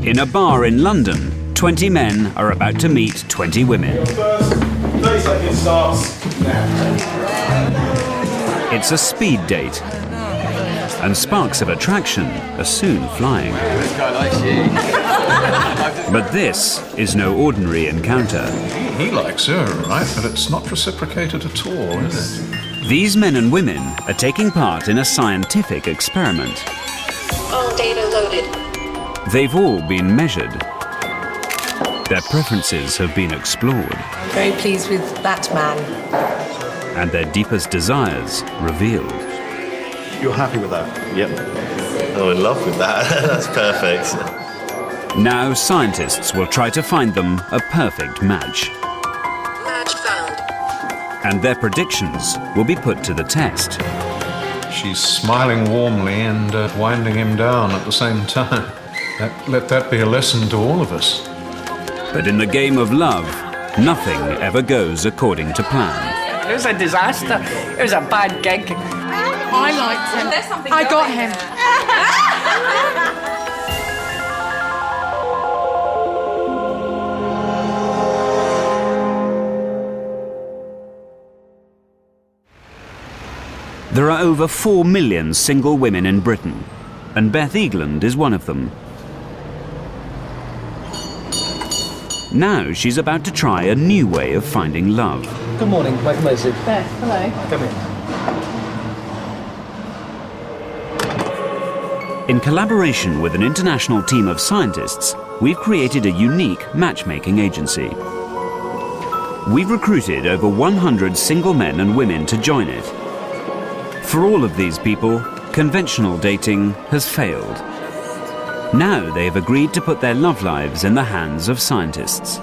In a bar in London, 20 men are about to meet 20 women. First 30 seconds starts now. It's a speed date, and sparks of attraction are soon flying. This guy likes you. But this is no ordinary encounter. He likes her, right? But it's not reciprocated at all, is it? These men and women are taking part in a scientific experiment. All data loaded. They've all been measured. Their preferences have been explored. I'm very pleased with that man. And their deepest desires revealed. You're happy with that? Yep. I'm in love with that. That's perfect. Now scientists will try to find them a perfect match. Match found. And their predictions will be put to the test. She's smiling warmly and winding him down at the same time. Let that be a lesson to all of us. But in the game of love, nothing ever goes according to plan. It was a disaster. It was a bad gig. I liked him. I got him. There are over 4 million single women in Britain, and Beth Eagland is one of them. Now she's about to try a new way of finding love. Good morning, Michael Mosley. Beth, hello. Come in. In collaboration with an international team of scientists, we've created a unique matchmaking agency. We've recruited over 100 single men and women to join it. For all of these people, conventional dating has failed. Now they've agreed to put their love lives in the hands of scientists.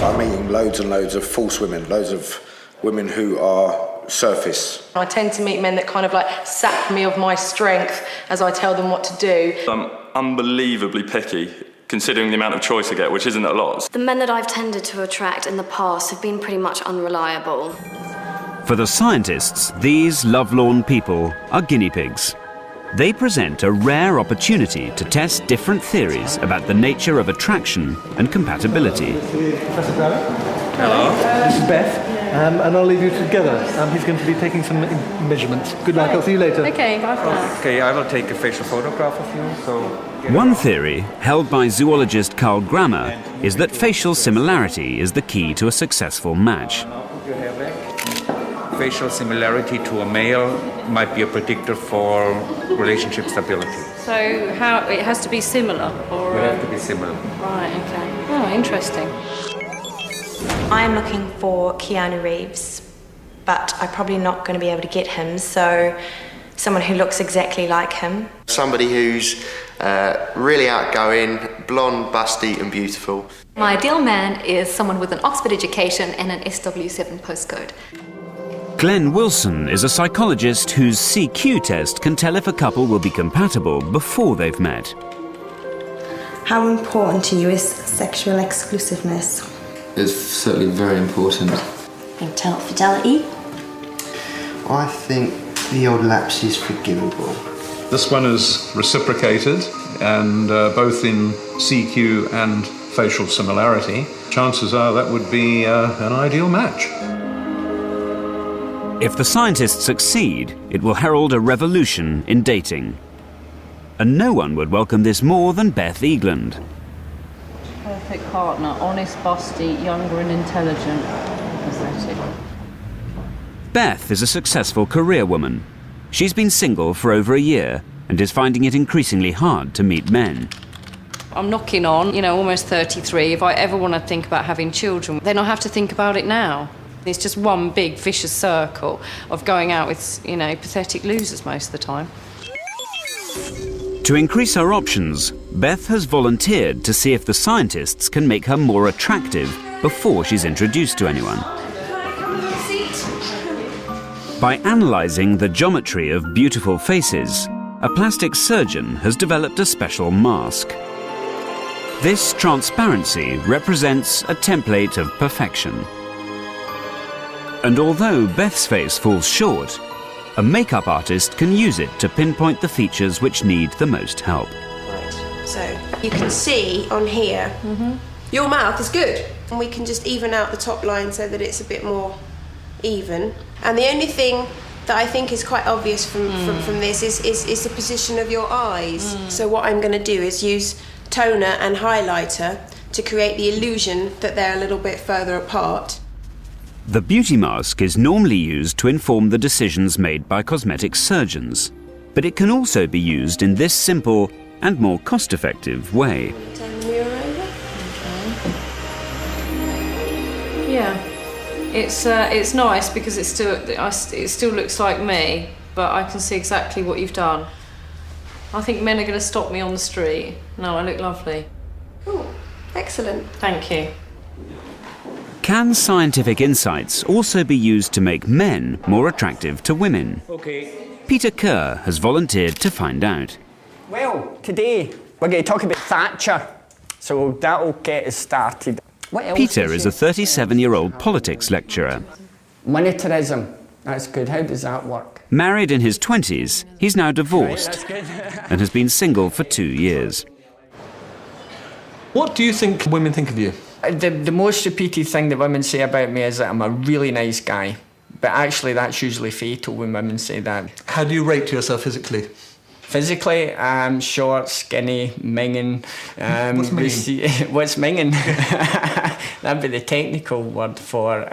I'm meeting loads and loads of false women, loads of women who are surface. I tend to meet men that kind of like sap me of my strength as I tell them what to do. I'm unbelievably picky, considering the amount of choice I get, which isn't a lot. The men that I've tended to attract in the past have been pretty much unreliable. For the scientists, these lovelorn people are guinea pigs. They present a rare opportunity to test different theories about the nature of attraction and compatibility. Professor Brown. Hello. This is Beth, and I'll leave you together. He's going to be taking some measurements. Good luck, I'll see you later. Okay, bye for now. Okay, I will take a facial photograph of you, so... One theory, held by zoologist Carl Grammer, is that facial similarity is the key to a successful match. Put your hair back. Facial similarity to a male might be a predictor for relationship stability. So how it has to be similar, or We have to be similar. right? Okay. Oh, interesting. I'm looking for Keanu Reeves, but I'm probably not going to be able to get him, so someone who looks exactly like him. Somebody who's really outgoing, blonde, busty and beautiful. My ideal man is someone with an Oxford education and an SW7 postcode. Glenn Wilson is a psychologist whose CQ test can tell if a couple will be compatible before they've met. How important to you is sexual exclusiveness? It's certainly very important. Mental fidelity? I think the old lapse is forgivable. This one is reciprocated, and both in CQ and facial similarity. Chances are that would be an ideal match. If the scientists succeed, it will herald a revolution in dating. And no one would welcome this more than Beth Eagland. Perfect partner, honest, busty, younger and intelligent. Pathetic. Beth is a successful career woman. She's been single for over a year and is finding it increasingly hard to meet men. I'm knocking on, almost 33. If I ever want to think about having children, then I have to think about it now. It's just one big vicious circle of going out with, pathetic losers most of the time. To increase her options, Beth has volunteered to see if the scientists can make her more attractive before she's introduced to anyone. By analysing the geometry of beautiful faces, a plastic surgeon has developed a special mask. This transparency represents a template of perfection. And although Beth's face falls short, a makeup artist can use it to pinpoint the features which need the most help. Right, So you can see on here, your mouth is good. And we can just even out the top line so that it's a bit more even. And the only thing that I think is quite obvious from this is the position of your eyes. So what I'm going to do is use toner and highlighter to create the illusion that they're a little bit further apart. The beauty mask is normally used to inform the decisions made by cosmetic surgeons, but it can also be used in this simple and more cost-effective way. Turn the mirror over. Yeah, it's nice because it still looks like me, but I can see exactly what you've done. I think men are going to stop me on the street. No, I look lovely. Oh, excellent. Thank you. Can scientific insights also be used to make men more attractive to women? Okay. Peter Kerr has volunteered to find out. Well, today we're going to talk about Thatcher, so that'll get us started. What else Peter is a 37-year-old politics lecturer. Monetarism, that's good. How does that work? Married in his 20s, he's now divorced and has been single for 2 years. What do you think women think of you? The most repeated thing that women say about me is that I'm a really nice guy. But actually, that's usually fatal when women say that. How do you rate yourself physically? Physically, short, skinny, minging. What's minging? What's minging? That'd be the technical word for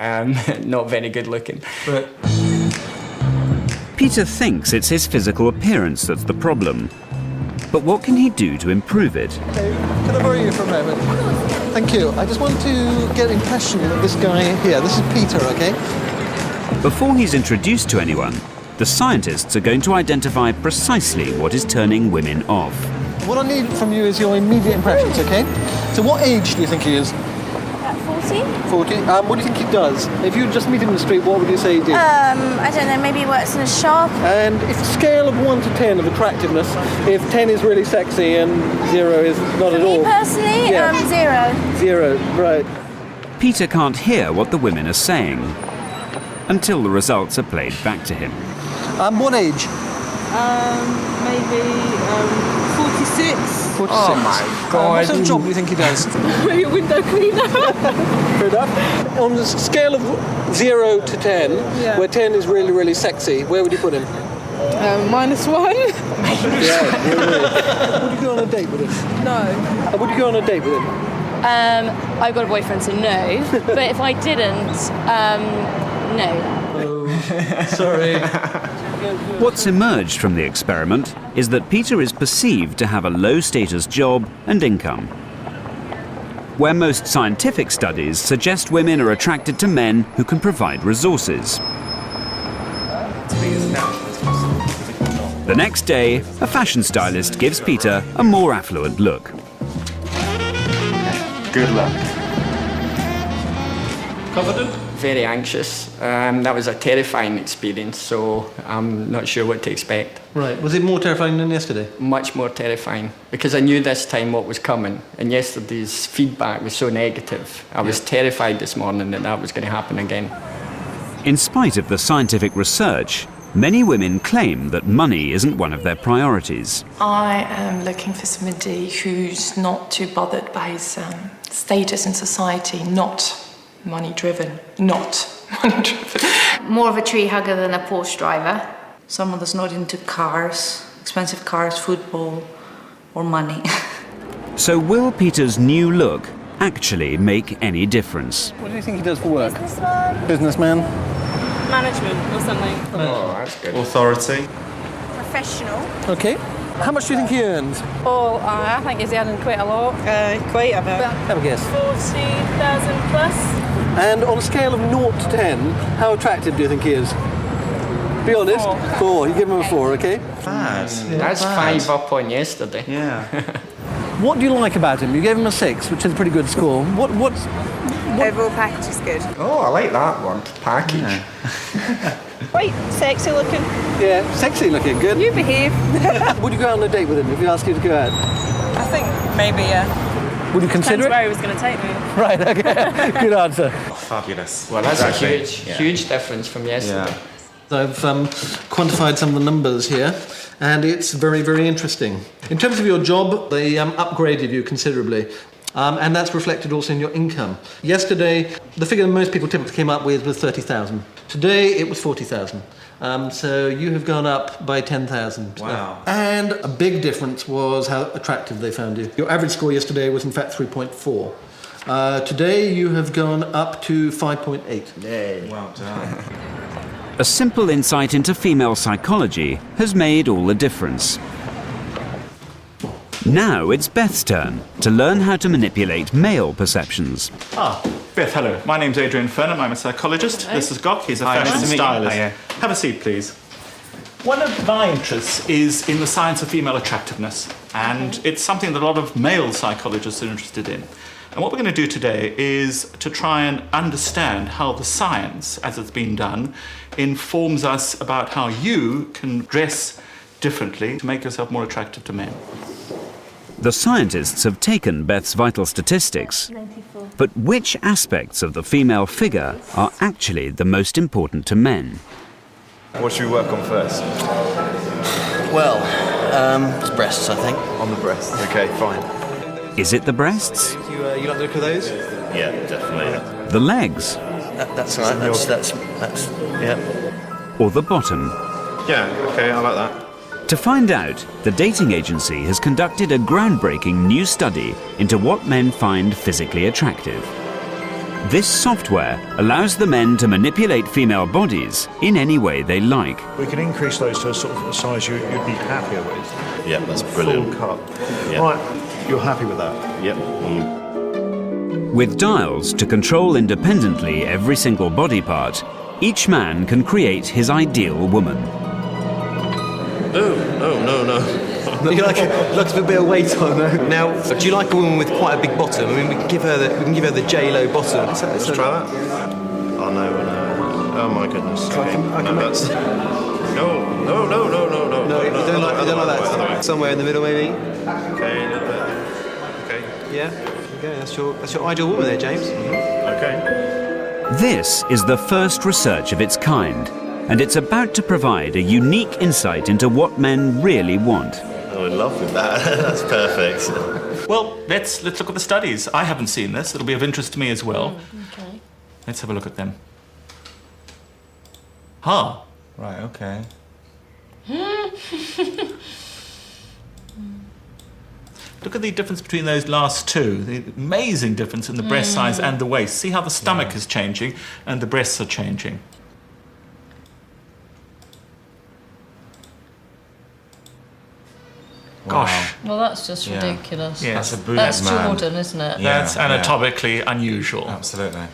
not very good looking. Right. Peter thinks it's his physical appearance that's the problem. But what can he do to improve it? Okay. Can I borrow you for a moment? Thank you. I just want to get an impression of this guy here. This is Peter, okay? Before he's introduced to anyone, the scientists are going to identify precisely what is turning women off. What I need from you is your immediate impressions, okay? So what age do you think he is? 40. 40. What do you think he does? If you just meet him in the street, what would you say he did? I don't know, maybe he works in a shop. And if scale of 1 to 10 of attractiveness, if 10 is really sexy and 0 is not at all. Me personally, 0. 0, right. Peter can't hear what the women are saying until the results are played back to him. What age? Maybe 46. 46. Oh my God. What sort of job do you think he does? Maybe a window cleaner. Fair enough. On the scale of 0 to 10, where 10 is really, really sexy, where would you put him? -1. Yeah, really. Would you go on a date with him? No. Would you go on a date with him? I've got a boyfriend, so no. But if I didn't, no. Oh, sorry. What's emerged from the experiment is that Peter is perceived to have a low-status job and income, where most scientific studies suggest women are attracted to men who can provide resources. The next day, a fashion stylist gives Peter a more affluent look. Good luck. Confident? Very anxious. That was a terrifying experience, so I'm not sure what to expect. Right. Was it more terrifying than yesterday? Much more terrifying, because I knew this time what was coming, and yesterday's feedback was so negative. I was terrified this morning that that was going to happen again. In spite of the scientific research, many women claim that money isn't one of their priorities. I am looking for somebody who's not too bothered by his status in society, not money-driven, More of a tree hugger than a Porsche driver. Someone that's not into cars, expensive cars, football, or money. So will Peter's new look actually make any difference? What do you think he does for work? Businessman. Businessman. Management or something. Oh, that's good. Authority. Professional. Okay. How much do you think he earns? Oh, I think he's earning quite a lot. Quite a bit. Have a guess. 40,000 plus. And on a scale of 0 to 10, how attractive do you think he is? Be honest. 4. You give him a 4, okay? That's 5 up on yesterday. Yeah. What do you like about him? You gave him a 6, which is a pretty good score. What's Overall package is good. Oh, I like that one. Package. Yeah. Quite sexy looking. Yeah, sexy looking, good. You behave. Would you go out on a date with him if he asked you to go out? I think maybe, yeah. Would you consider Depends it? where he was going to take me. Right, okay. Good answer. Oh, fabulous. Well, that's Exactly. a huge difference from yesterday. So I've quantified some of the numbers here. and it's very, very interesting. In terms of your job, they upgraded you considerably. And that's reflected also in your income. Yesterday, the figure most people typically came up with was 30,000. Today, it was 40,000. So you have gone up by 10,000. Wow. And a big difference was how attractive they found you. Your average score yesterday was in fact 3.4. Today, you have gone up to 5.8. Yay. Well done. A simple insight into female psychology has made all the difference. Now it's Beth's turn to learn how to manipulate male perceptions. Beth, hello. My name's Adrian Furnham. I'm a psychologist. Hello. This is Gok. He's a Hi, fashion nice to meet you. stylist. Hiya. Have a seat, please. One of my interests is in the science of female attractiveness, and it's something that a lot of male psychologists are interested in. And what we're going to do today is to try and understand how the science, as it's been done, informs us about how you can dress differently to make yourself more attractive to men. The scientists have taken Beth's vital statistics, but which aspects of the female figure are actually the most important to men? What should we work on first? Well, it's breasts, I think. On the breasts. Okay, fine. Is it the breasts? You like the look of those? Yeah, definitely. The legs? That's right. That's yeah. Or the bottom? Yeah, okay, I like that. To find out, the dating agency has conducted a groundbreaking new study into what men find physically attractive. This software allows the men to manipulate female bodies in any way they like. We can increase those to a sort of size you'd be happier with. Yeah, that's brilliant. Full cut. Yeah. Right, you're happy with that? Yep. With dials to control independently every single body part, each man can create his ideal woman. No. You like a bit of weight on her. Now, do you like a woman with quite a big bottom? I mean, we can give her the J-Lo bottom. Let's try that. Oh no. Oh my goodness. Okay. No, you don't like that. Somewhere in the middle, maybe. Okay, a little bit. Okay. Yeah. Okay, that's your ideal woman there, James. Okay. This is the first research of its kind, and it's about to provide a unique insight into what men really want. I'm in love with that. That's perfect. Well, let's look at the studies. I haven't seen this. It'll be of interest to me as well. Okay. Let's have a look at them. Right, okay. Look at the difference between those last two. The amazing difference in the breast size and the waist. See how the stomach is changing and the breasts are changing. Gosh. Well, that's just ridiculous. Yes. That's Jordan, isn't it? That's anatomically unusual. Absolutely.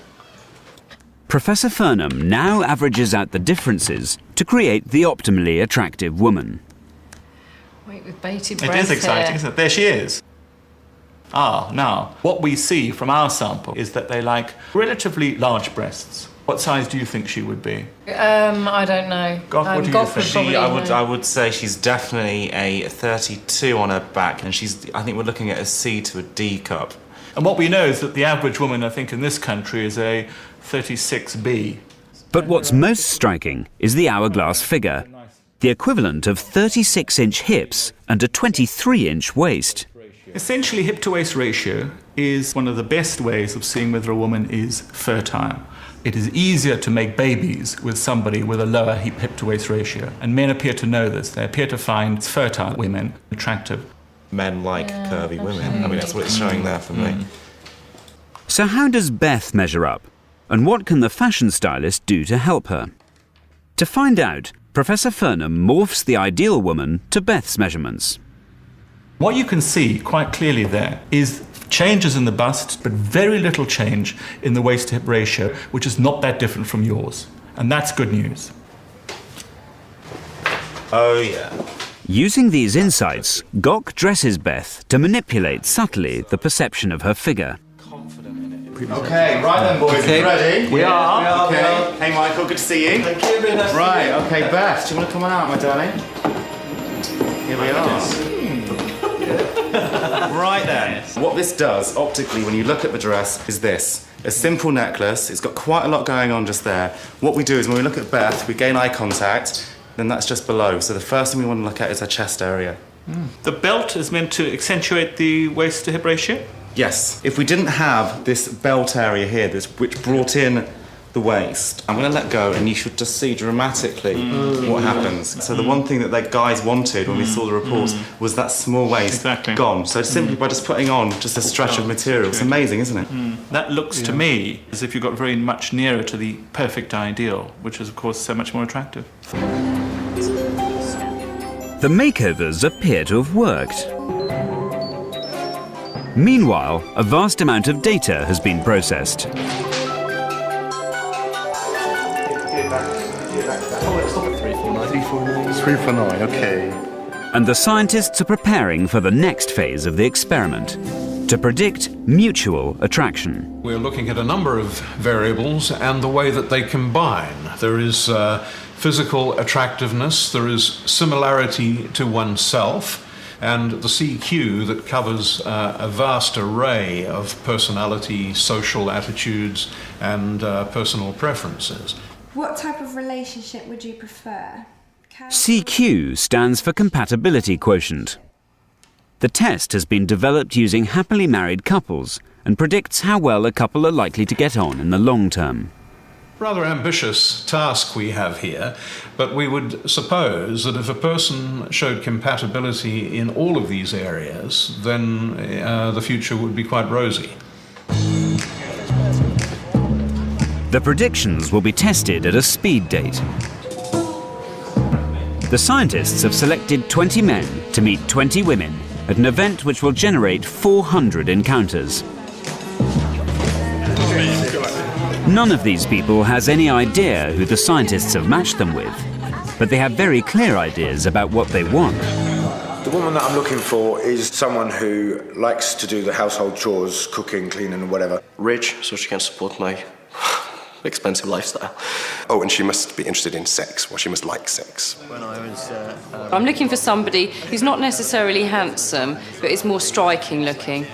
Professor Furnham now averages out the differences to create the optimally attractive woman. Wait, with bated It breath is exciting, here. isn't it? There she is. Now, what we see from our sample is that they like relatively large breasts. What size do you think she would be? I don't know. Goff, what do you think? I would say she's definitely a 32 on her back, and I think we're looking at a C to a D cup. And what we know is that the average woman, I think, in this country is a 36B. But what's most striking is the hourglass figure, the equivalent of 36-inch hips and a 23-inch waist. Essentially, hip-to-waist ratio is one of the best ways of seeing whether a woman is fertile. It is easier to make babies with somebody with a lower hip-to-waist ratio. And men appear to know this. They appear to find fertile women attractive. Men like curvy women. I mean, that's what it's showing there for me. So how does Beth measure up? And what can the fashion stylist do to help her? To find out, Professor Furnham morphs the ideal woman to Beth's measurements. What you can see quite clearly there is changes in the bust, but very little change in the waist-to-hip ratio, which is not that different from yours. And that's good news. Oh, yeah. Using these insights, Gok dresses Beth to manipulate subtly the perception of her figure. Okay, right then, boys. Okay. You ready? We are. Okay. Hey, Michael, good to see you. Thank you. Really nice to Right, meet you. okay, Beth, do you want to come on out, my darling? Here we are. Right then. What this does, optically, when you look at the dress, is this. A simple necklace. It's got quite a lot going on just there. What we do is when we look at Beth, we gain eye contact, then that's just below. So the first thing we want to look at is her chest area. The belt is meant to accentuate the waist to hip ratio? Yes. If we didn't have this belt area here, which brought in the waist, I'm going to let go and you should just see dramatically what happens. So the one thing that the guys wanted when we saw the reports was that small waist gone. So simply by just putting on just a stretch of material, it's amazing, isn't it? That looks to me as if you got very much nearer to the perfect ideal, which is of course so much more attractive. The makeovers appear to have worked. Meanwhile, a vast amount of data has been processed. 349, okay. And the scientists are preparing for the next phase of the experiment, to predict mutual attraction. We're looking at a number of variables and the way that they combine. There is physical attractiveness, there is similarity to oneself, and the CQ that covers a vast array of personality, social attitudes, and personal preferences. What type of relationship would you prefer? CQ stands for compatibility quotient. The test has been developed using happily married couples and predicts how well a couple are likely to get on in the long term. Rather ambitious task we have here, but we would suppose that if a person showed compatibility in all of these areas, then the future would be quite rosy. The predictions will be tested at a speed date. The scientists have selected 20 men to meet 20 women at an event which will generate 400 encounters. None of these people has any idea who the scientists have matched them with, but they have very clear ideas about what they want. The woman that I'm looking for is someone who likes to do the household chores, cooking, cleaning, whatever. Rich, so she can support my expensive lifestyle. Oh, and she must be interested in sex. Well, she must like sex. I'm looking for somebody who's not necessarily handsome, but is more striking looking.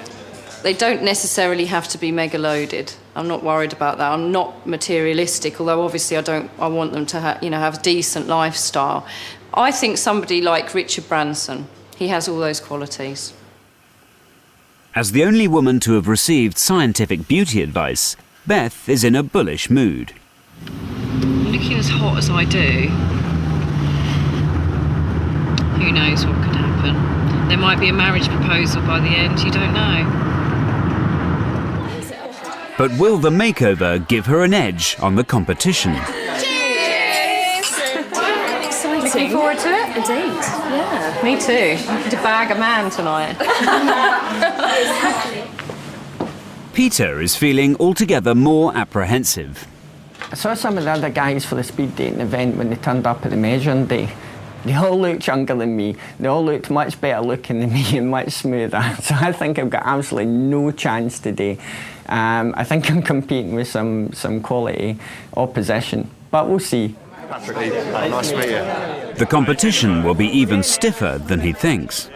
They don't necessarily have to be mega loaded. I'm not worried about that. I'm not materialistic, although obviously I want them to have a decent lifestyle. I think somebody like Richard Branson, he has all those qualities. As the only woman to have received scientific beauty advice, Beth is in a bullish mood. Looking as hot as I do, who knows what could happen? There might be a marriage proposal by the end, you don't know. But will the makeover give her an edge on the competition? Cheers! Exciting. Looking forward to it? Indeed. Yeah. Me too. I'm going to bag a man tonight. Peter is feeling altogether more apprehensive. I saw some of the other guys for the speed dating event when they turned up at the measuring day. They all looked younger than me. They all looked much better looking than me and much smoother. So I think I've got absolutely no chance today. I think I'm competing with some quality opposition, but we'll see. Nice to meet you. The competition will be even stiffer than he thinks.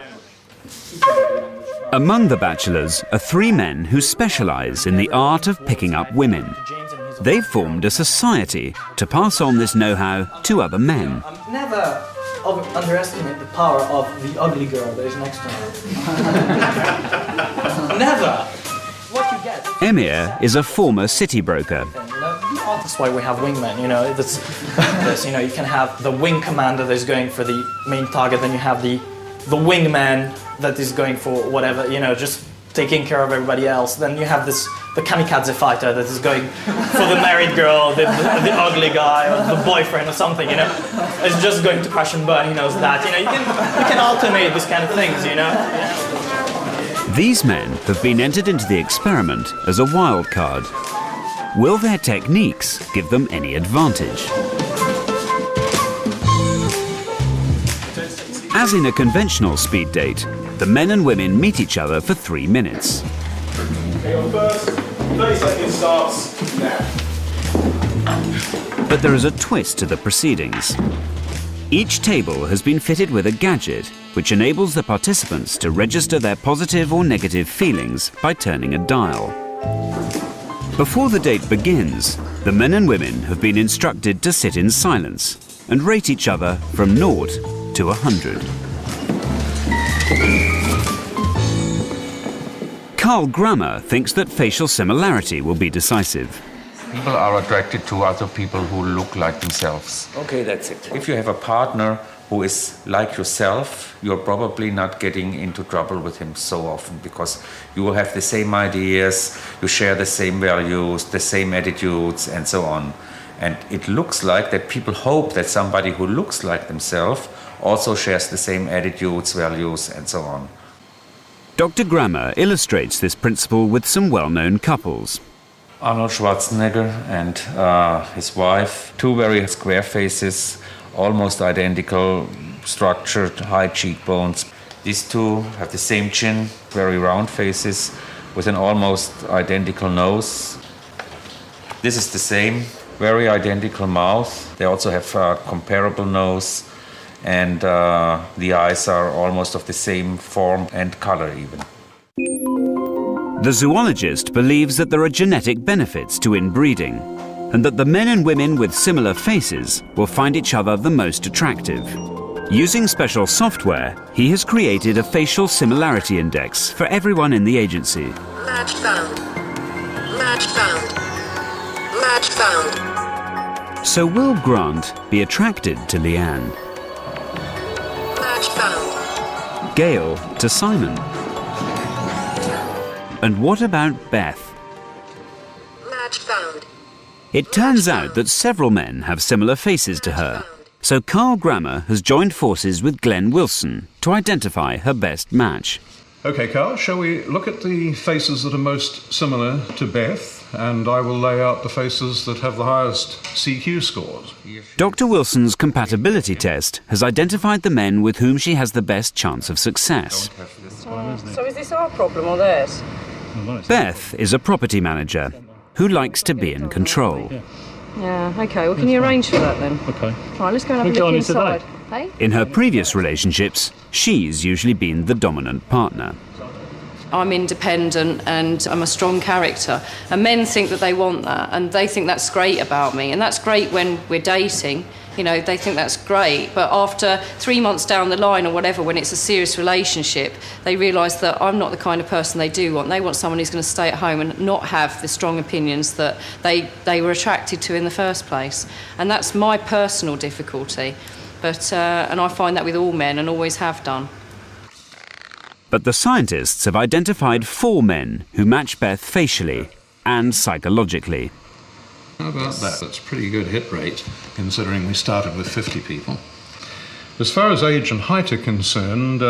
Among the bachelors are 3 men who specialise in the art of picking up women. They've formed a society to pass on this know-how to other men. Never underestimate the power of the ugly girl that is next to her. Never! What you get. Emir is a former city broker. That's why we have wingmen, you can have the wing commander that is going for the main target, then you have the wingman that is going for whatever, just taking care of everybody else. Then you have the kamikaze fighter that is going for the married girl, the ugly guy, or the boyfriend or something, It's just going to crash and burn, he knows that. You can alternate these kind of things, These men have been entered into the experiment as a wild card. Will their techniques give them any advantage? As in a conventional speed date, the men and women meet each other for 3 minutes. Your first 30 seconds starts now. But there is a twist to the proceedings. Each table has been fitted with a gadget which enables the participants to register their positive or negative feelings by turning a dial. Before the date begins, the men and women have been instructed to sit in silence and rate each other from 0 to 100. Carl Grammer thinks that facial similarity will be decisive. People are attracted to other people who look like themselves. Okay, that's it. If you have a partner who is like yourself, you're probably not getting into trouble with him so often, because you will have the same ideas, you share the same values, the same attitudes, and so on. And it looks like that people hope that somebody who looks like themselves also shares the same attitudes, values, and so on. Dr. Grammer illustrates this principle with some well-known couples. Arnold Schwarzenegger and his wife, two very square faces, almost identical, structured, high cheekbones. These two have the same chin, very round faces, with an almost identical nose. This is the same, very identical mouth. They also have a comparable nose, and the eyes are almost of the same form and color even. The zoologist believes that there are genetic benefits to inbreeding, and that the men and women with similar faces will find each other the most attractive. Using special software, he has created a facial similarity index for everyone in the agency. Match found. Match found. Match found. So will Grant be attracted to Leanne? Match found. Gail to Simon? And what about Beth? Match found. It turns out that several men have similar faces to her, so Carl Grammer has joined forces with Glenn Wilson to identify her best match. OK, Carl, shall we look at the faces that are most similar to Beth, and I will lay out the faces that have the highest CQ scores. Dr. Wilson's compatibility test has identified the men with whom she has the best chance of success. So is this our problem or theirs? Beth is a property manager who likes to be in control. Yeah, OK, well, can you arrange for that then? OK. Right, let's go and have a look inside. Hey? In her previous relationships, she's usually been the dominant partner. I'm independent and I'm a strong character. And men think that they want that, and they think that's great about me. And that's great when we're dating. You know, they think that's great. But after 3 months down the line or whatever, when it's a serious relationship, they realise that I'm not the kind of person they do want. They want someone who's going to stay at home and not have the strong opinions that they were attracted to in the first place. And that's my personal difficulty. But, and I find that with all men and always have done. But the scientists have identified 4 men who match Beth facially and psychologically. How about that? That's a pretty good hit rate, considering we started with 50 people. As far as age and height are concerned,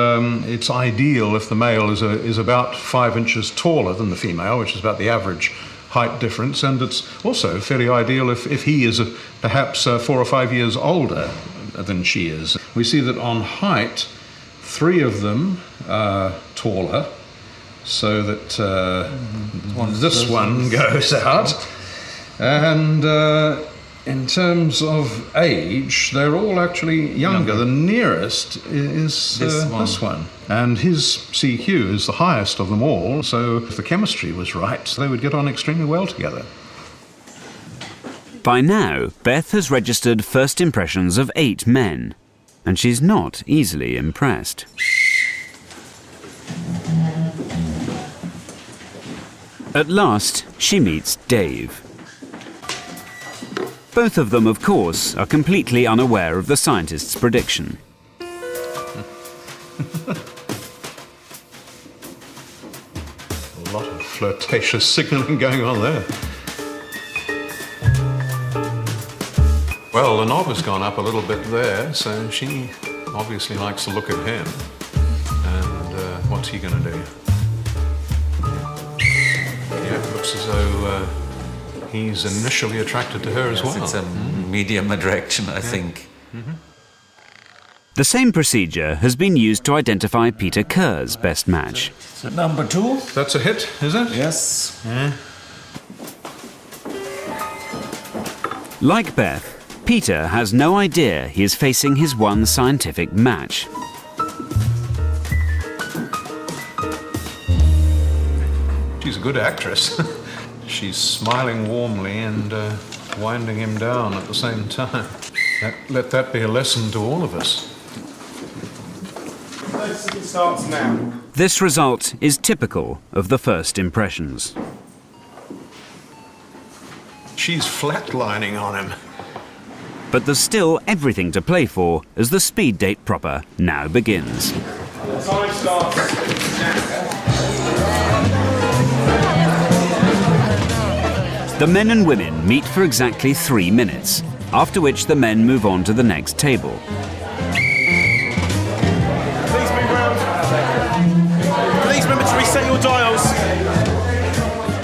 it's ideal if the male is about 5 inches taller than the female, which is about the average height difference, and it's also fairly ideal if he is perhaps 4 or 5 years older than she is. We see that on height, 3 of them are taller, so that this one goes out. And in terms of age, they're all actually younger. The nearest is this one. And his CQ is the highest of them all, so if the chemistry was right, they would get on extremely well together. By now, Beth has registered first impressions of 8 men, and she's not easily impressed. At last, she meets Dave. Both of them, of course, are completely unaware of the scientist's prediction. A lot of flirtatious signalling going on there. Well, the knob has gone up a little bit there, so she obviously likes the look of him. And what's he going to do? Yeah, it looks as though he's initially attracted to her as well. It's a medium attraction, I think. The same procedure has been used to identify Peter Kerr's best match. So number 2? That's a hit, is it? Yes. Yeah. Like Beth, Peter has no idea he is facing his one scientific match. She's a good actress. She's smiling warmly and winding him down at the same time. Let that be a lesson to all of us. It starts now. This result is typical of the first impressions. She's flatlining on him. But there's still everything to play for as the speed date proper now begins. Time starts now. The men and women meet for exactly 3 minutes, after which the men move on to the next table. Please move round. Please remember to reset your dials.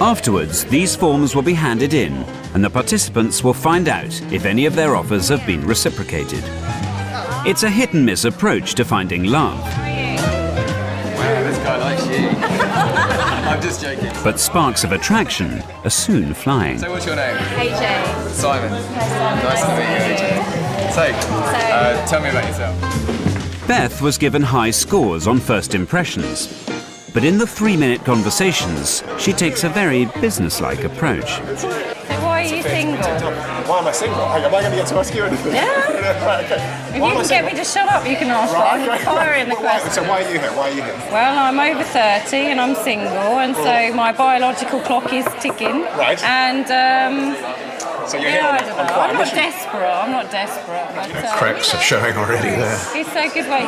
Afterwards, these forms will be handed in, and the participants will find out if any of their offers have been reciprocated. It's a hit-and-miss approach to finding love. Wow, this guy likes you. I'm just joking. But sparks of attraction are soon flying. So what's your name? AJ. Simon. Nice to meet you, AJ. So, tell me about yourself. Beth was given high scores on first impressions. But in the 3-minute conversations, she takes a very businesslike approach. So why are you single? Why am I single? Am I going to get to ask you anything? Yeah. Okay. If you can get me to shut up, you can ask me. Fire in the question. So why are you here? Why are you here? Well, I'm over 30 and I'm single, and so my biological clock is ticking. Right. And so you're here on I'm not desperate. I'm not desperate. But, Cracks are showing already there. It's so good way.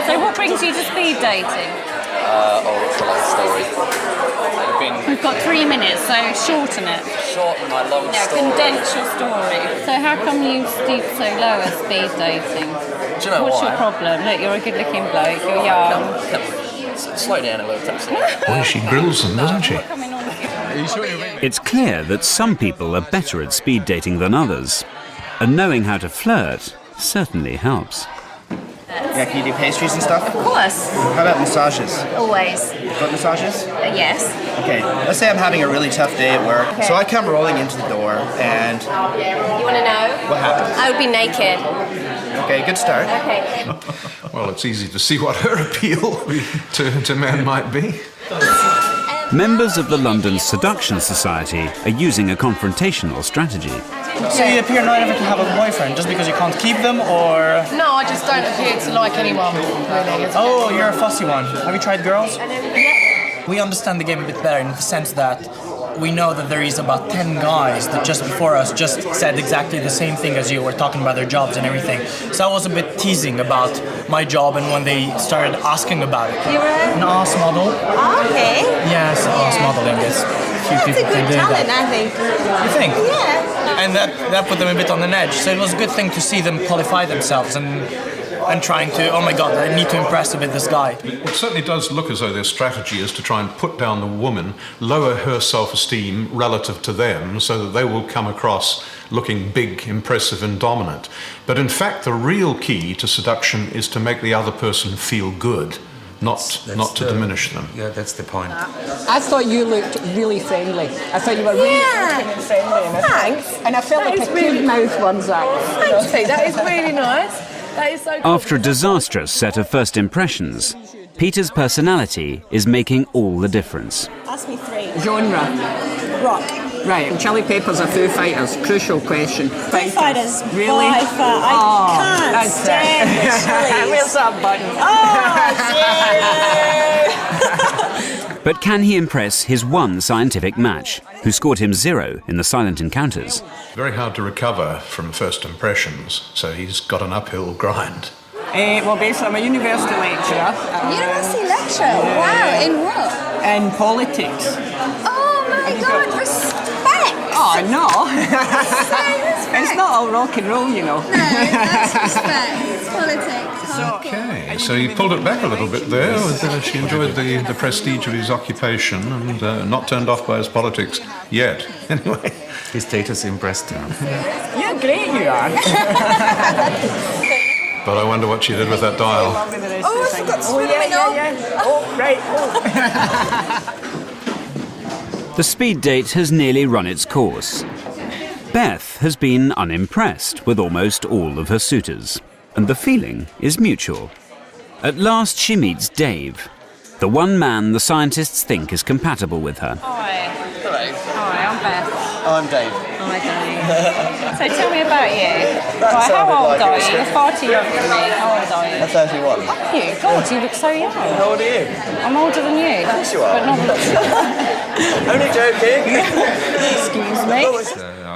So what brings you to speed dating? It's a long story. We've got 3 minutes, so shorten it. Shorten my long story. Condense your story. So how come you stoop so low at speed dating? Do you know What's why? your problem? Look, you're a good-looking bloke. You're young. Slow down a little, taxi. Boy, she grills them, doesn't she? It's clear that some people are better at speed dating than others, and knowing how to flirt certainly helps. Yeah, can you do pastries and stuff? Of course. How about massages? Always. Foot massages? Yes. Okay, let's say I'm having a really tough day at work. Okay. So I come rolling into the door and... You want to know? What happens? I would be naked. Okay, good start. Okay. Well, it's easy to see what her appeal to men might be. Members of the London Seduction Society are using a confrontational strategy. So you appear not ever to have a boyfriend just because you can't keep them, or...? No, I just don't appear to like anyone, really. Oh, you're a fussy one. Have you tried girls? Yeah. We understand the game a bit better in the sense that we know that there is about 10 guys that just before us just said exactly the same thing as you, were talking about their jobs and everything. So I was a bit teasing about my job, and when they started asking about it. You're an ass model. Okay. Yes, ass modeling is. That's a good talent, I think. You think? Yeah. And that put them a bit on an edge. So it was a good thing to see them qualify themselves and trying to, oh my God, I need to impress a bit this guy. It certainly does look as though their strategy is to try and put down the woman, lower her self-esteem relative to them, so that they will come across looking big, impressive and dominant. But in fact, the real key to seduction is to make the other person feel good, not to diminish them. Yeah, that's the point. I thought you looked really friendly. I thought you were really open and friendly. And Thanks. I felt like a good mouth one's up. Thank you. That is really nice. That is so cool. After a disastrous set of first impressions, Peter's personality is making all the difference. Ask me 3. Genre. Rock. Right, Chili Peppers are Foo Fighters. Crucial question. Foo Fighters. Really? By far. I can't stand the Chili's. Where's that button? Oh, But can he impress his one scientific match, who scored him 0 in the silent encounters? Very hard to recover from first impressions, so he's got an uphill grind. Well, basically, I'm a university lecturer. University lecturer? Wow, in what? In politics. Oh my God, respect! Oh, no. It's not all rock and roll, you know. No, that's respect. It's politics. Okay, so he pulled it back a little bit there. She enjoyed the prestige of his occupation and not turned off by his politics yet. Anyway. His status impressed her. You're great, you are. But I wonder what she did with that dial. Oh, I forgot to swim it on. Oh, right. The speed date has nearly run its course. Beth has been unimpressed with almost all of her suitors, and the feeling is mutual. At last she meets Dave, the one man the scientists think is compatible with her. Hi. Hello. Hi, I'm Beth. I'm Dave. Hi, Dave. So tell me about you. Right, how old are you? You're far too young for me. How old are you? I'm 31. Are you? God, you look so young. How old are you? I'm older than you. Yes, you are. But not Only joking. Excuse me.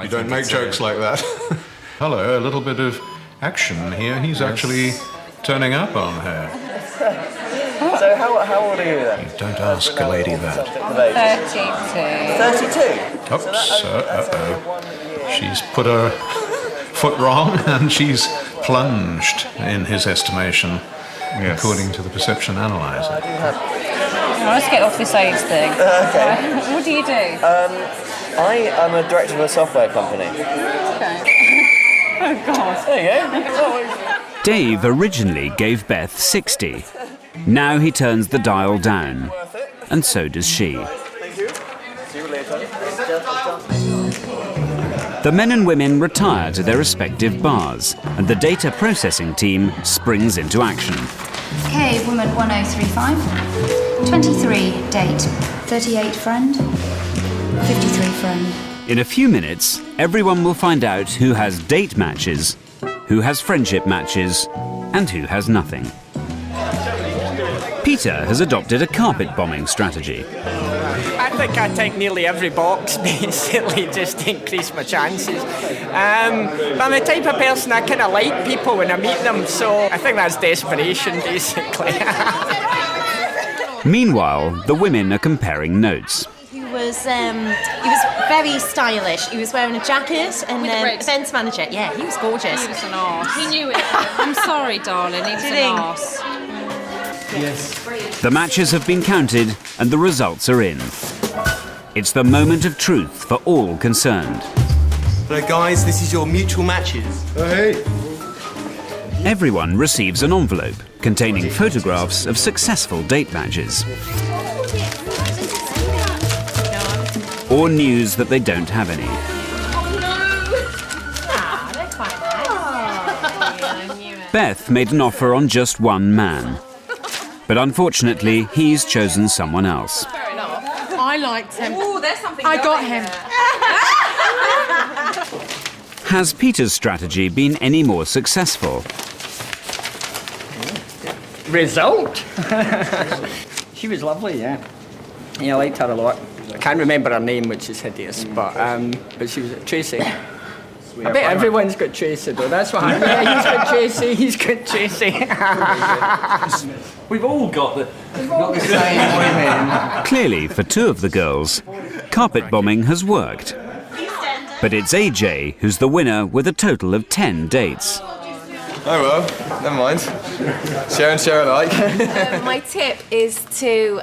You don't make jokes like that. Hello, a little bit of action here. He's actually turning up on her. So how old are you then? You don't ask a lady that. 32. 32? Oops, uh-oh. She's put her foot wrong and she's plunged in his estimation, according to the perception analyzer. Let's get off this age thing. Okay. What do you do? I am a director of a software company. Okay. Oh, God. There you go. Dave originally gave Beth 60. Now he turns the dial down, and so does she. Thank you. See you later. The men and women retire to their respective bars, and the data processing team springs into action. Okay, woman 1035, 23 date, 38 friend, 53 friend. In a few minutes, everyone will find out who has date matches, who has friendship matches, and who has nothing. Peter has adopted a carpet bombing strategy. I think I take nearly every box, basically, just to increase my chances. But I'm the type of person I kind of like people when I meet them, so I think that's desperation, basically. Meanwhile, the women are comparing notes. He was very stylish. He was wearing a jacket and events manager. Yeah, he was gorgeous. He was an arse. He knew it. I'm sorry, darling. He was an arse. Yes. The matches have been counted and the results are in. It's the moment of truth for all concerned. So guys, this is your mutual matches. Hey. Everyone receives an envelope containing photographs of successful date matches. Or news that they don't have any. Beth made an offer on just one man. But unfortunately, he's chosen someone else. Fair enough. I liked him. Oh, there's something I got him. Has Peter's strategy been any more successful? Result? She was lovely, yeah. Yeah, I liked her a lot. I can't remember her name, which is hideous, but she was Tracy. I bet everyone's got Tracy, though. That's what happened. Yeah, he's got Tracy, he's got Tracy. We've all got the same women. Clearly, for two of the girls, carpet bombing has worked. But it's AJ who's the winner with a total of 10 dates. Oh well, never mind. Share and share alike. My tip is to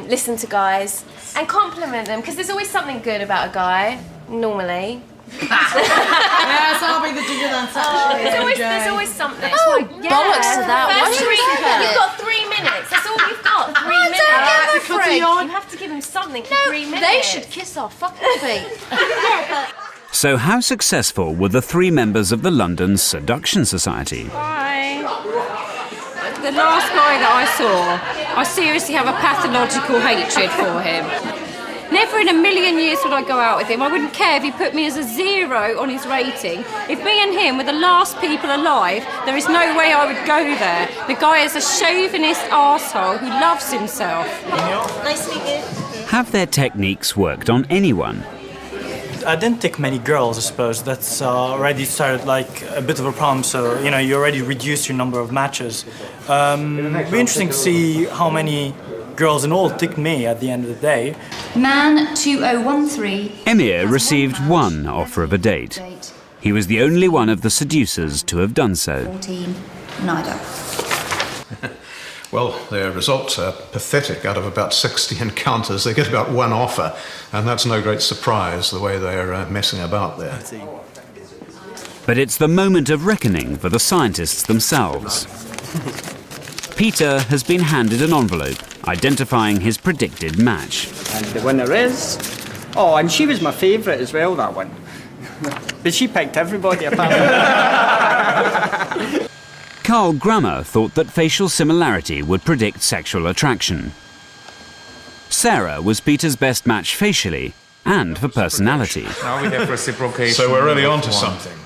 listen to guys and compliment them, because there's always something good about a guy, normally. Yes, I'll be the jigger dancer. There's always something. Oh, bollocks to that. You've got 3 minutes. That's all you've got. 3 minutes. You have to give him something for 3 minutes. They should kiss our fucking feet. So how successful were the 3 members of the London Seduction Society? Hi. The last guy that I saw, I seriously have a pathological hatred for him. Never in a million years would I go out with him. I wouldn't care if he put me as a 0 on his rating. If me and him were the last people alive, there is no way I would go there. The guy is a chauvinist arsehole who loves himself. Nice to meet you. Have their techniques worked on anyone? I didn't take many girls, I suppose. That's already started like a bit of a problem. So, you already reduced your number of matches. It'd be interesting to see how many girls in all ticked me at the end of the day. Man 2013. Emir received 1 offer of a date. He was the only one of the seducers to have done so. 14. Neither. Well, their results are pathetic. Out of about 60 encounters, they get about 1 offer, and that's no great surprise, the way they're messing about there. But it's the moment of reckoning for the scientists themselves. Peter has been handed an envelope identifying his predicted match. And the winner is... Oh, and she was my favourite as well, that one. But she picked everybody, apparently. Carl Grammer thought that facial similarity would predict sexual attraction. Sarah was Peter's best match facially, and for personality. Now we have reciprocation. So we're really onto something.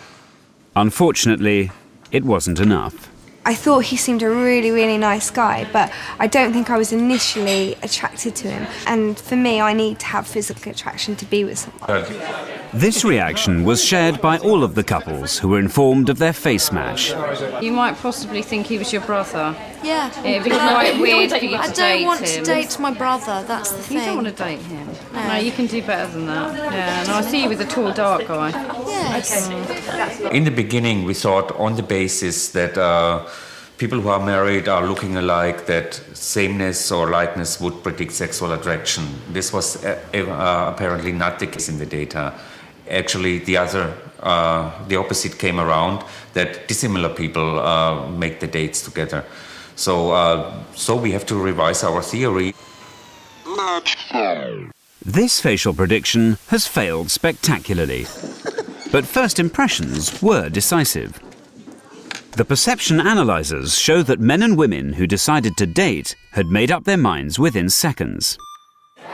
Unfortunately, it wasn't enough. I thought he seemed a really, really nice guy, but I don't think I was initially attracted to him. And for me, I need to have physical attraction to be with someone. This reaction was shared by all of the couples who were informed of their face match. You might possibly think he was your brother. Yeah. It'd be quite weird for you to date him. I don't want to date my brother, that's the thing. You don't want to date him? No, you can do better than that. Yeah, and I see you with a tall, dark guy. Yes. In the beginning, we thought on the basis that people who are married are looking alike, that sameness or likeness would predict sexual attraction. This was apparently not the case in the data. Actually, the opposite came around, that dissimilar people make the dates together. So we have to revise our theory. This facial prediction has failed spectacularly. But first impressions were decisive. The perception analyzers show that men and women who decided to date had made up their minds within seconds.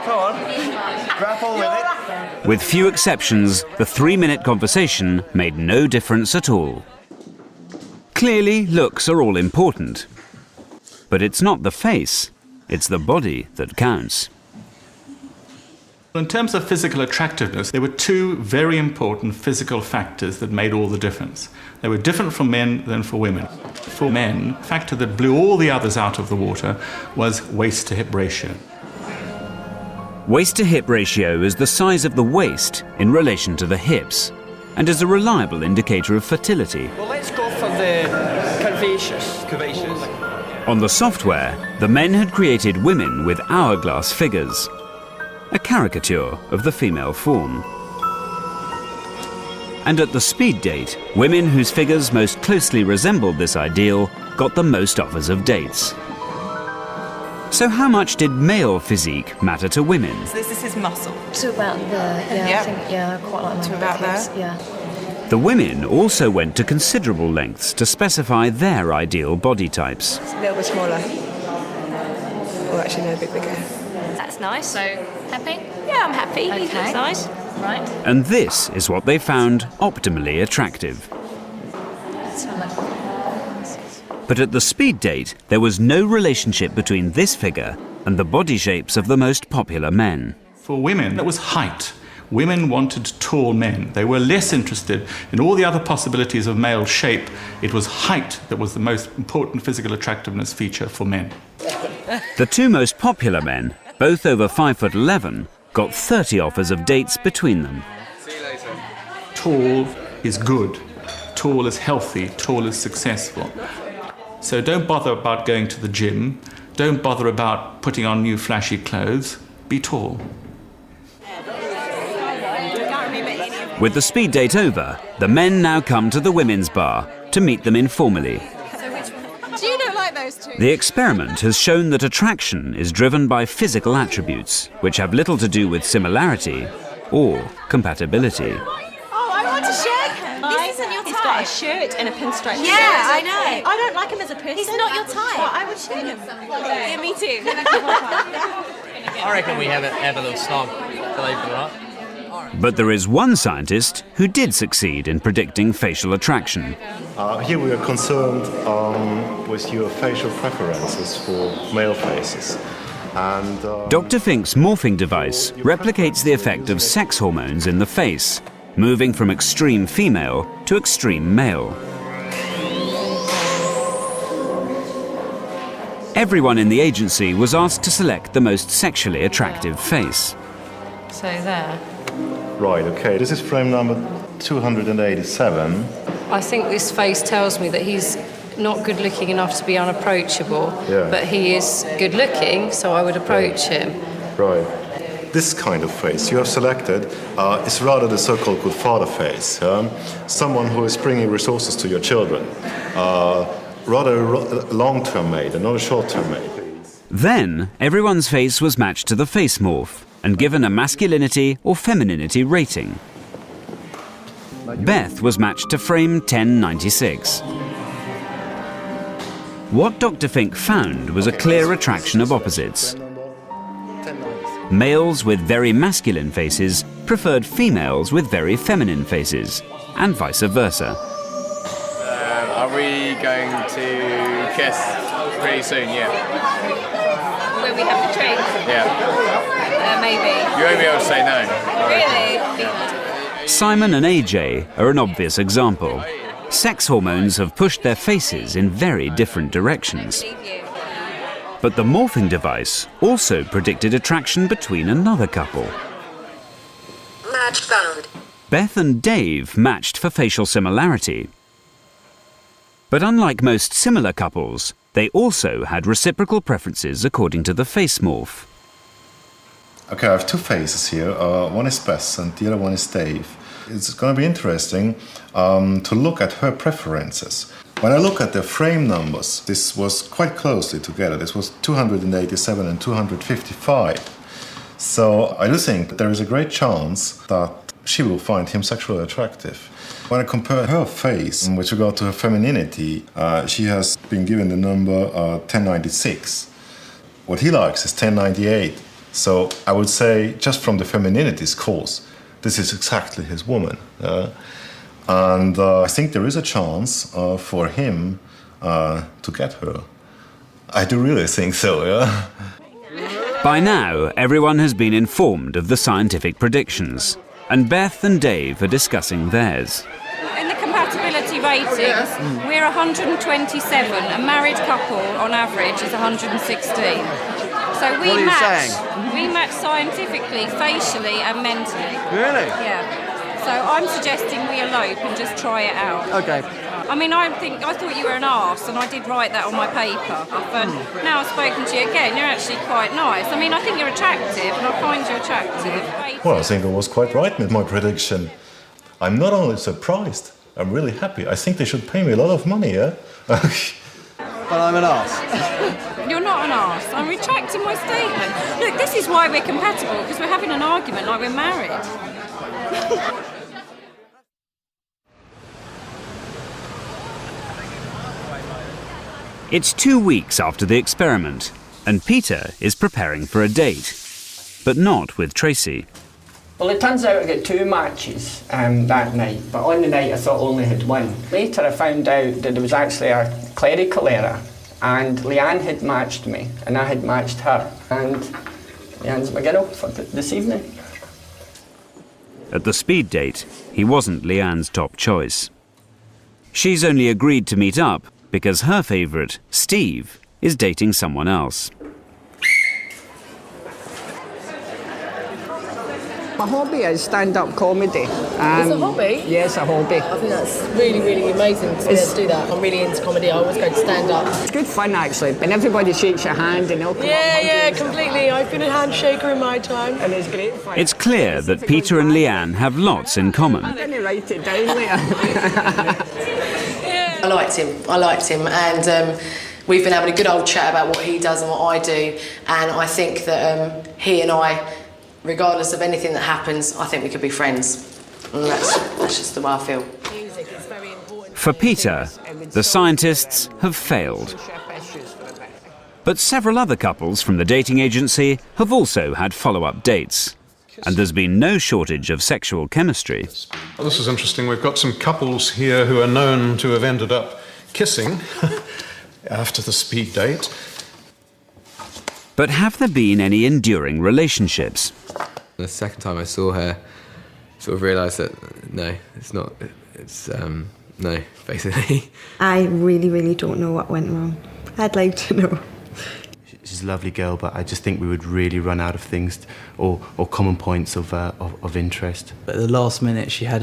Come on, grapple with it. With few exceptions, the 3-minute conversation made no difference at all. Clearly, looks are all important. But it's not the face, it's the body that counts. In terms of physical attractiveness, there were two very important physical factors that made all the difference. They were different for men than for women. For men, the factor that blew all the others out of the water was waist-to-hip ratio. Waist-to-hip ratio is the size of the waist in relation to the hips, and is a reliable indicator of fertility. Well, let's go for the curvaceous. On the software, the men had created women with hourglass figures, a caricature of the female form. And at the speed date, women whose figures most closely resembled this ideal got the most offers of dates. So how much did male physique matter to women? So this is his muscle. To about there, yeah, Yep. I think, yeah, I quite like my To about hips, there? yeah. The women also went to considerable lengths to specify their ideal body types. It's a little bit smaller. Or actually, no, a bit bigger. That's nice. So, happy? Yeah, I'm happy. Okay. He looks nice. Right. And this is what they found optimally attractive. But at the speed date, there was no relationship between this figure and the body shapes of the most popular men. For women, it was height. Women wanted tall men. They were less interested in all the other possibilities of male shape. It was height that was the most important physical attractiveness feature for men. The two most popular men, both over 5'11", got 30 offers of dates between them. Tall is good. Tall is healthy. Tall is successful. So don't bother about going to the gym. Don't bother about putting on new flashy clothes. Be tall. With the speed date over, the men now come to the women's bar to meet them informally. Do you not like those two? The experiment has shown that attraction is driven by physical attributes, which have little to do with similarity or compatibility. Oh, I want to shake him. This isn't your type. He's got a shirt and a pinstripe shirt. Yeah, I know. I don't like him as a person. He's not your type. Well, I would shoot him. Yeah, me too. I reckon we have a little snog, believe it or not. But there is one scientist who did succeed in predicting facial attraction. Here we are concerned with your facial preferences for male faces. And Dr. Fink's morphing device replicates the effect of sex hormones in the face, moving from extreme female to extreme male. Everyone in the agency was asked to select the most sexually attractive face. So there. right, okay, this is frame number 287. I think this face tells me that he's not good looking enough to be unapproachable, Yeah. but he is good looking, so I would approach him. Right. This kind of face you have selected is rather the so-called good father face. Someone who is bringing resources to your children. Rather a long-term mate and not a short-term mate. Then, everyone's face was matched to the face morph and given a masculinity or femininity rating. Beth was matched to frame 1096. What Dr. Fink found was a clear attraction of opposites. Males with very masculine faces preferred females with very feminine faces, and vice versa. Are we going to kiss pretty soon? Yeah. When we have the treat? Yeah. Maybe. You won't be able to say no. Really? Simon and AJ are an obvious example. Sex hormones have pushed their faces in very different directions. But the morphing device also predicted attraction between another couple. Match found. Beth and Dave matched for facial similarity. But unlike most similar couples, they also had reciprocal preferences according to the face morph. Okay, I have two faces here. One is Beth and the other one is Dave. It's going to be interesting to look at her preferences. When I look at the frame numbers, this was quite closely together. This was 287 and 255. So I do think there is a great chance that she will find him sexually attractive. When I compare her face with regard to her femininity, she has been given the number 1096. What he likes is 1098. So I would say, just from the femininity scores, this is exactly his woman. And I think there is a chance for him to get her. I do really think so, yeah. By now, everyone has been informed of the scientific predictions, and Beth and Dave are discussing theirs. In the compatibility ratings, we're 127. A married couple, on average, is 116. So we match scientifically, facially and mentally. Really? Yeah. So I'm suggesting we elope and just try it out. Okay. I mean, I thought you were an arse, and I did write that on my paper. But now I've spoken to you again, you're actually quite nice. I mean, I think you're attractive, and I find you attractive. Well, I think I was quite right with my prediction. I'm not only surprised, I'm really happy. I think they should pay me a lot of money, yeah? But I'm an arse. You're not an arse. I'm retracting my statement. Look, this is why we're compatible, because we're having an argument like we're married. It's 2 weeks after the experiment, and Peter is preparing for a date, but not with Tracy. Well, it turns out I got 2 matches that night, but on the night I thought I only had 1. Later I found out that there was actually a clerical error, and Leanne had matched me, and I had matched her, and Leanne's my girl for this evening. At the speed date, he wasn't Leanne's top choice. She's only agreed to meet up because her favourite, Steve, is dating someone else. My hobby is stand-up comedy. It's a hobby? Yes, a hobby. I think that's really, really amazing to be able to do that. I'm really into comedy. I always go to stand-up. It's good fun, actually. When everybody shakes your hand and they'll come Yeah, completely. I've been a handshaker in my time. And it's great fun. It's clear that Peter and Leanne have lots in common. I'm going to write it down later. I liked him, and we've been having a good old chat about what he does and what I do, and I think that he and I, regardless of anything that happens, I think we could be friends, and that's just the way I feel. For Peter, the scientists have failed. But several other couples from the dating agency have also had follow-up dates, and there's been no shortage of sexual chemistry. Well, this is interesting. We've got some couples here who are known to have ended up kissing after the speed date. But have there been any enduring relationships? The second time I saw her, sort of realised that no, it's not. It's no, basically. I really, really don't know what went wrong. I'd like to know. She's a lovely girl, but I just think we would really run out of things or common points of interest. But at the last minute, she had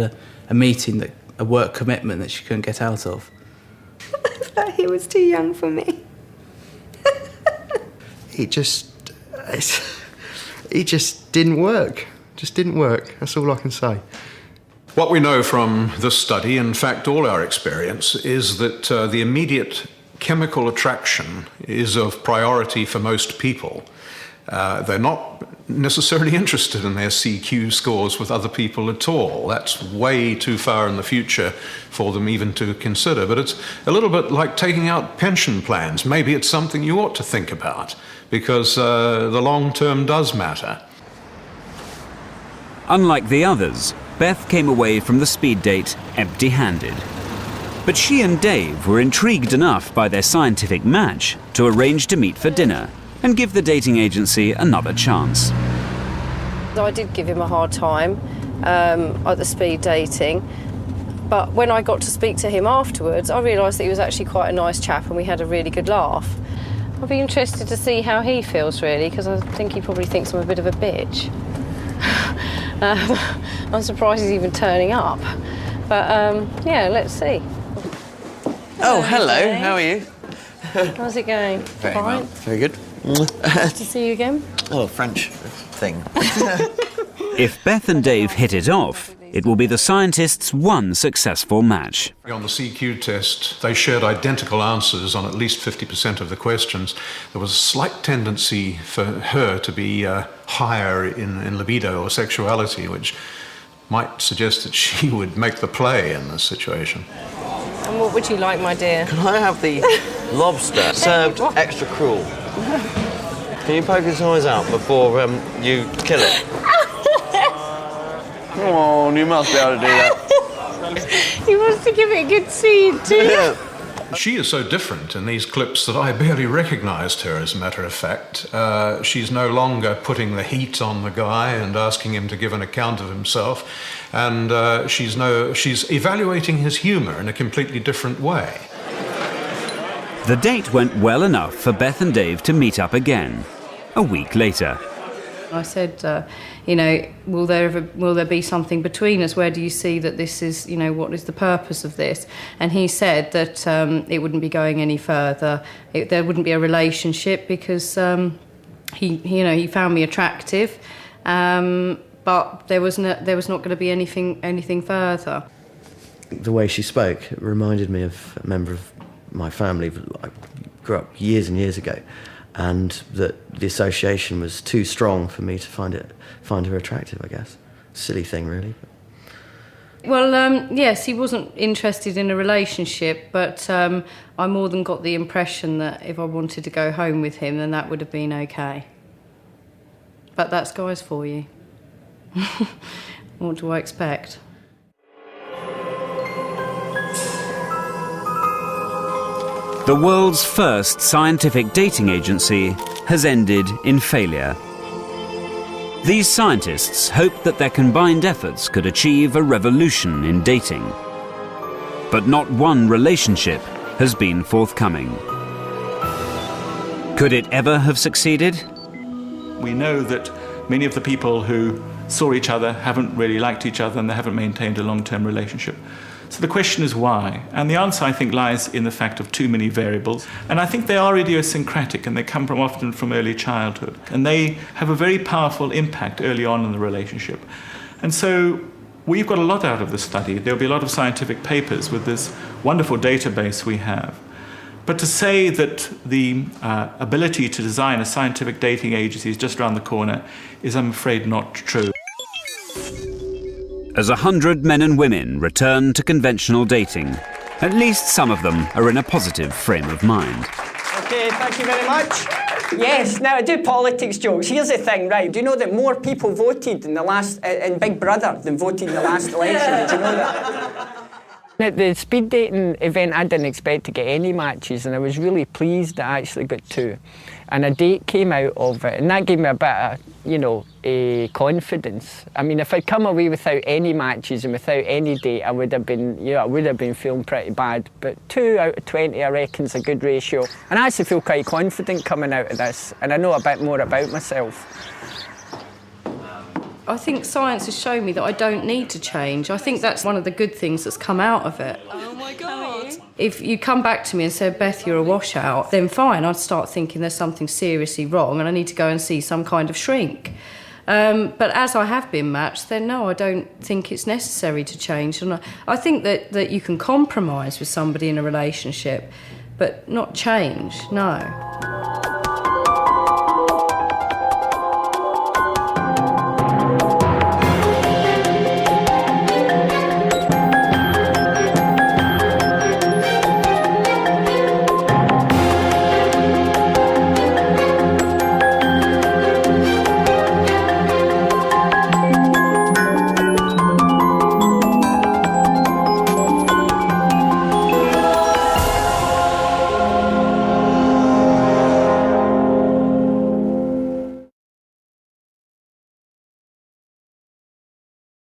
a meeting, a work commitment that she couldn't get out of. He was too young for me. It just didn't work. Just didn't work. That's all I can say. What we know from this study, in fact all our experience, is that the immediate chemical attraction is of priority for most people. They're not necessarily interested in their CQ scores with other people at all. That's way too far in the future for them even to consider. But it's a little bit like taking out pension plans. Maybe it's something you ought to think about, because the long term does matter. Unlike the others, Beth came away from the speed date empty-handed. But she and Dave were intrigued enough by their scientific match to arrange to meet for dinner and give the dating agency another chance. I did give him a hard time at the speed dating, but when I got to speak to him afterwards, I realised that he was actually quite a nice chap and we had a really good laugh. I'll be interested to see how he feels, really, because I think he probably thinks I'm a bit of a bitch. I'm surprised he's even turning up. But, yeah, let's see. Oh, hello. How are you? How's it going? Very well. Very good. Nice to see you again. Oh, French thing. If Beth and Dave hit it off, it will be the scientists' one successful match. On the CQ test, they shared identical answers on at least 50% of the questions. There was a slight tendency for her to be higher in libido or sexuality, which might suggest that she would make the play in this situation. And what would you like, my dear? Can I have the lobster served extra cruel? Can you poke his eyes out before you kill it? Come on, you must be able to do that. He wants to give it a good scene, too. Yeah. She is so different in these clips that I barely recognised her, as a matter of fact. She's no longer putting the heat on the guy and asking him to give an account of himself, and she's evaluating his humour in a completely different way. The date went well enough for Beth and Dave to meet up again, a week later. I said, you know, will there be something between us? Where do you see that this is, you know, what is the purpose of this? And he said that it wouldn't be going any further. There wouldn't be a relationship because he found me attractive, but there was not going to be anything further. The way she spoke reminded me of a member of my family. I grew up years and years ago. And that the association was too strong for me to find her attractive, I guess. Silly thing, really. Well, yes, he wasn't interested in a relationship, but I more than got the impression that if I wanted to go home with him, then that would have been okay. But that's guys for you. What do I expect? The world's first scientific dating agency has ended in failure. These scientists hoped that their combined efforts could achieve a revolution in dating. But not one relationship has been forthcoming. Could it ever have succeeded? We know that many of the people who saw each other haven't really liked each other and they haven't maintained a long-term relationship. So the question is why? And the answer, I think, lies in the fact of too many variables. And I think they are idiosyncratic and they come often from early childhood. And they have a very powerful impact early on in the relationship. And so we've got a lot out of this study. There'll be a lot of scientific papers with this wonderful database we have. But to say that the ability to design a scientific dating agency is just around the corner is, I'm afraid, not true. As 100 men and women return to conventional dating, at least some of them are in a positive frame of mind. OK, thank you very much. Yes, now I do politics jokes. Here's the thing, right? Do you know that more people voted in Big Brother than voted in the last election? Did you know that? At the speed dating event, I didn't expect to get any matches, and I was really pleased that I actually got 2. And a date came out of it, and that gave me a bit of, confidence. I mean, if I'd come away without any matches and without any date, I would have been feeling pretty bad. But 2 out of 20, I reckon, is a good ratio. And I actually feel quite confident coming out of this, and I know a bit more about myself. I think science has shown me that I don't need to change. I think that's one of the good things that's come out of it. Oh my God. If you come back to me and say, Beth, you're a washout, then fine, I'd start thinking there's something seriously wrong and I need to go and see some kind of shrink. But as I have been matched, then no, I don't think it's necessary to change. And I think that you can compromise with somebody in a relationship, but not change, no.